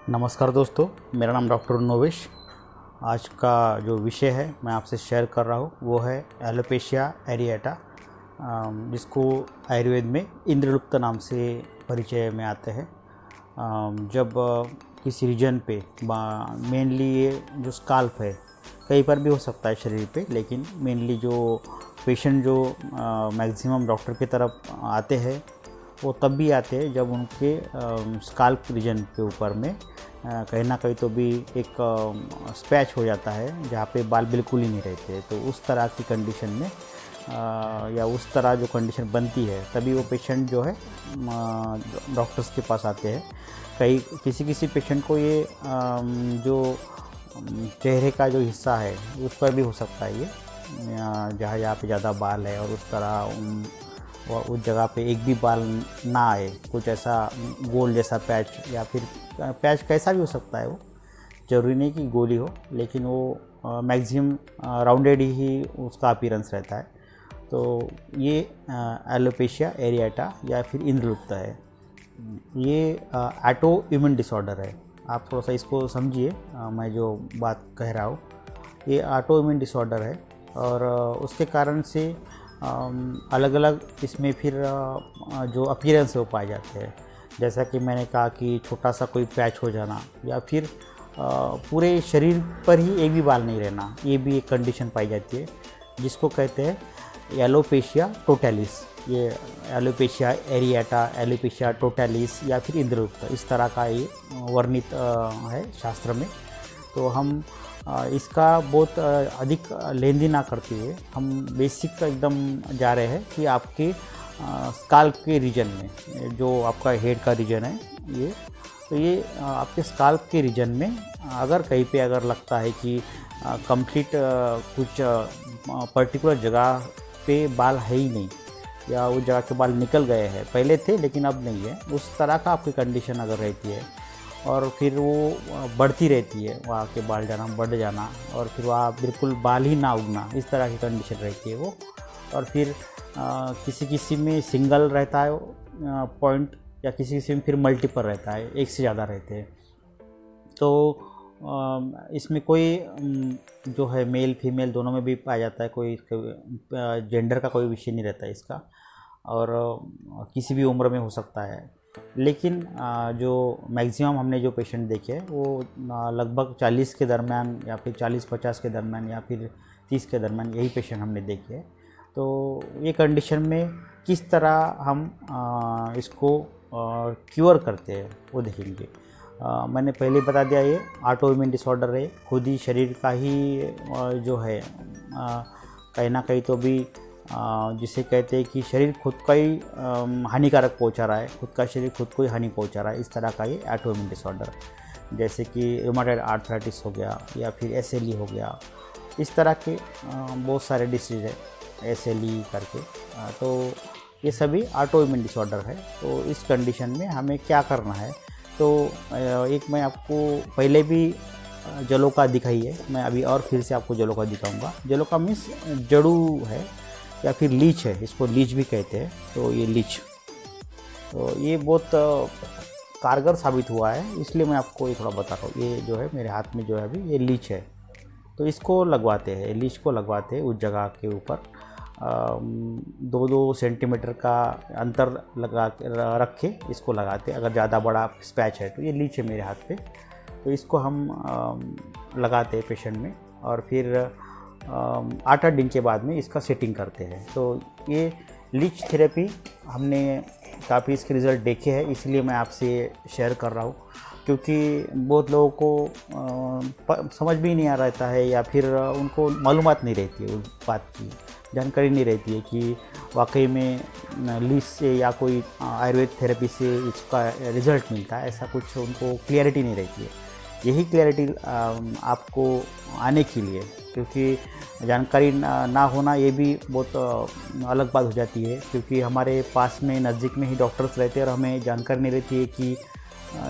नमस्कार दोस्तों, मेरा नाम डॉक्टर नोवेश। आज का जो विषय है मैं आपसे शेयर कर रहा हूँ वो है एलोपेशिया एरिएटा, जिसको आयुर्वेद में इंद्रलुप्त नाम से परिचय में आते हैं। जब किसी रीजन पे मेनली ये जो स्काल्प है, कहीं पर भी हो सकता है शरीर पे, लेकिन मेनली जो पेशेंट जो मैक्सिमम डॉक्टर की तरफ आते हैं वो तब भी आते हैं जब उनके स्काल्प रीजन के ऊपर में कहीं ना कहीं तो भी एक स्पैच हो जाता है जहाँ पे बाल बिल्कुल ही नहीं रहते। तो उस तरह की कंडीशन में या उस तरह जो कंडीशन बनती है तभी वो पेशेंट जो है डॉक्टर्स के पास आते हैं। कई किसी पेशेंट को ये जो चेहरे का जो हिस्सा है उस पर भी हो सकता है, ये जहाँ पे ज़्यादा बाल है और उस तरह उस जगह पे एक भी बाल ना आए, कुछ ऐसा गोल जैसा पैच, या फिर पैच कैसा भी हो सकता है, वो ज़रूरी नहीं कि गोली हो, लेकिन वो मैक्सिमम राउंडेड ही उसका अपीयरेंस रहता है। तो ये एलोपेशिया एरिएटा या फिर इंद्रलुप्त है। ये ऑटो इम्यून डिसऑर्डर है। आप थोड़ा सा इसको समझिए, मैं जो बात कह रहा हूँ ये ऑटो इम्यून डिसऑर्डर है और उसके कारण से अलग अलग इसमें फिर जो अपीयरेंस है वो पाए जाते हैं। जैसा कि मैंने कहा कि छोटा सा कोई पैच हो जाना या फिर पूरे शरीर पर ही एक भी बाल नहीं रहना, ये भी एक कंडीशन पाई जाती है जिसको कहते हैं एलोपेशिया टोटैलिस। ये एलोपेशिया एरिएटा, एलोपेशिया टोटैलिस या फिर इंद्रलुप्त, इस तरह का ये वर्णित है शास्त्र में। तो हम इसका बहुत अधिक लेंदी ना करते हुए हम बेसिक एकदम जा रहे हैं कि आपके स्काल्प के रीजन में, जो आपका हेड का रीजन है ये, तो ये आपके स्काल्प के रीजन में अगर कहीं पे अगर लगता है कि कंप्लीट कुछ पर्टिकुलर जगह पे बाल है ही नहीं, या उस जगह के बाल निकल गए हैं, पहले थे लेकिन अब नहीं है, उस तरह का आपकी कंडीशन अगर रहती है और फिर वो बढ़ती रहती है, वहाँ के बाल जाना बढ़ जाना और फिर वहाँ बिल्कुल बाल ही ना उगना, इस तरह की कंडीशन रहती है वो। और फिर किसी में सिंगल रहता है पॉइंट, या किसी में फिर मल्टीपल रहता है, एक से ज़्यादा रहते हैं। तो इसमें कोई जो है मेल फीमेल दोनों में भी पाया जाता है, कोई जेंडर का कोई विषय नहीं रहता है इसका, और किसी भी उम्र में हो सकता है। लेकिन जो मैक्सिमम हमने जो पेशेंट देखे वो लगभग 40 के दरमियान या फिर 40-50 के दरमियान या फिर 30 के दरमियान, यही पेशेंट हमने देखे हैं। तो ये कंडीशन में किस तरह हम इसको क्योर करते हैं वो देखेंगे। मैंने पहले बता दिया, ये ऑटो इम्यून डिसऑर्डर है, खुद ही शरीर का ही जो है कहीं ना कहीं तो भी जिसे कहते हैं कि शरीर खुद का ही हानिकारक पहुंचा रहा है, खुद का शरीर खुद को ही हानि पहुंचा रहा है, इस तरह का ये ऑटो इम्यून डिसऑर्डर। जैसे कि रूमेटॉइड आर्थराइटिस हो गया या फिर एसएलई हो गया, इस तरह के बहुत सारे डिसीज है एसएलई करके। तो ये सभी ऑटो इम्यून डिसऑर्डर है। तो इस कंडीशन में हमें क्या करना है, तो एक मैं आपको पहले भी जलोका दिखाई है, मैं अभी और फिर से आपको जलोका दिखाऊंगा। जलोका मीन्स जड़ू है या फिर लीच है, इसको लीच भी कहते हैं। तो ये लीच, तो ये बहुत कारगर साबित हुआ है, इसलिए मैं आपको ये थोड़ा बता रहा हूँ। ये जो है मेरे हाथ में जो है अभी ये लीच है, तो इसको लगवाते हैं, लीच को लगवाते हैं उस जगह के ऊपर 2-2 सेंटीमीटर का अंतर लगा रख के इसको लगाते हैं। अगर ज़्यादा बड़ा स्पैच है तो ये लीच है मेरे हाथ पे, तो इसको हम लगाते हैं पेशेंट में, और फिर 8-8 दिन के बाद में इसका सेटिंग करते हैं। तो ये लीच थेरेपी हमने काफ़ी इसके रिज़ल्ट देखे हैं, इसलिए मैं आपसे शेयर कर रहा हूँ, क्योंकि बहुत लोगों को समझ भी नहीं आ रहता है या फिर उनको मालूमात नहीं रहती है, उस बात की जानकारी नहीं रहती है कि वाकई में लीच से या कोई आयुर्वेद थेरेपी से इसका रिज़ल्ट मिलता है, ऐसा कुछ उनको क्लियरिटी नहीं रहती है। यही क्लैरिटी आपको आने के लिए, क्योंकि जानकारी ना होना ये भी बहुत अलग बात हो जाती है, क्योंकि हमारे पास में नज़दीक में ही डॉक्टर्स रहते हैं और हमें जानकारी नहीं रहती है कि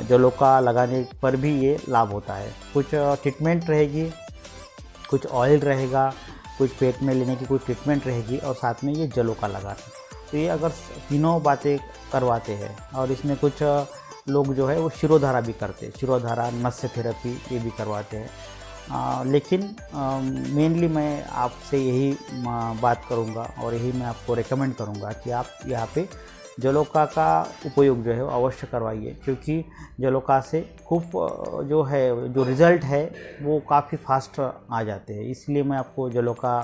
जलोका लगाने पर भी ये लाभ होता है। कुछ ट्रीटमेंट रहेगी, कुछ ऑयल रहेगा, कुछ पेट में लेने की कोई ट्रीटमेंट रहेगी, और साथ में ये जलोका लगाना। तो ये अगर तीनों बातें करवाते हैं और इसमें कुछ लोग जो है वो शिरोधारा भी करते हैं, शिरोधारा, नस्य थेरेपी ये भी करवाते हैं। लेकिन मेनली मैं आपसे यही बात करूंगा और यही मैं आपको रेकमेंड करूंगा कि आप यहाँ पे जलोका का उपयोग जो है वो अवश्य करवाइए, क्योंकि जलोका से खूब जो है जो रिज़ल्ट है वो काफ़ी फास्ट आ जाते हैं। इसलिए मैं आपको जलोका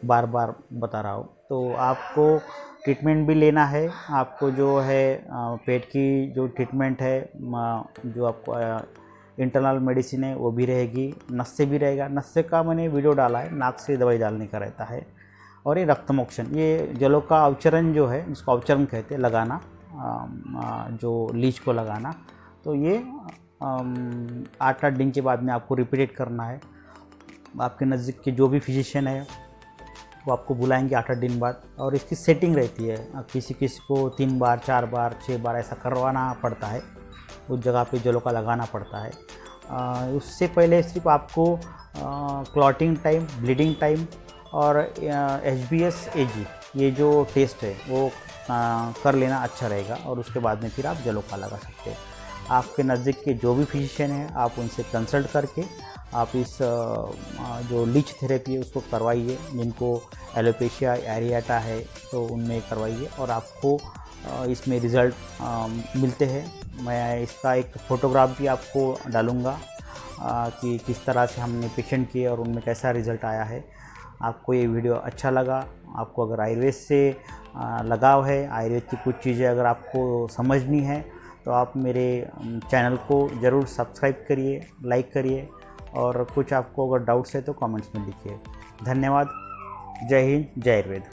बार बार बता रहा हूँ। तो आपको ट्रीटमेंट भी लेना है, आपको जो है पेट की जो ट्रीटमेंट है, जो आपको इंटरनल मेडिसिन है वो भी रहेगी, नस्य भी रहेगा। नस्य का मैंने वीडियो डाला है, नाक से दवाई डालने का रहता है। और ये रक्तमोक्षण, ये जलोका अवचरण जो है, जिसको अवचरण कहते हैं, लगाना, जो लीच को लगाना, तो ये 8-8 दिन के बाद में आपको रिपीटेड करना है। आपके नज़दीक के जो भी फिजिशियन है वो आपको बुलाएंगे 8-8 दिन बाद। और इसकी सेटिंग रहती है, किसी किसी को 3 बार, 4 बार, 6 बार ऐसा करवाना पड़ता है, उस जगह पे जलोका लगाना पड़ता है। उससे पहले सिर्फ आपको क्लॉटिंग टाइम, ब्लीडिंग टाइम और HbS-Ag ये जो टेस्ट है वो कर लेना अच्छा रहेगा, और उसके बाद में फिर आप जलोका लगा सकते हैं। आपके नज़दीक के जो भी फिजिशियन हैं आप उनसे कंसल्ट करके आप इस जो लीच थेरेपी है उसको करवाइए। जिनको एलोपेशिया एरिएटा है तो उनमें करवाइए, और आपको इसमें रिज़ल्ट मिलते हैं। मैं इसका एक फ़ोटोग्राफ भी आपको डालूँगा कि किस तरह से हमने पेशेंट किए और उनमें कैसा रिज़ल्ट आया है। आपको ये वीडियो अच्छा लगा, आपको अगर आयुर्वेद से लगाव है, आयुर्वेद की कुछ चीज़ें अगर आपको समझनी है, तो आप मेरे चैनल को ज़रूर सब्सक्राइब करिए, लाइक करिए, और कुछ आपको अगर डाउट्स है तो कमेंट्स में लिखिए। धन्यवाद। जय हिंद, जय आयुर्वेद।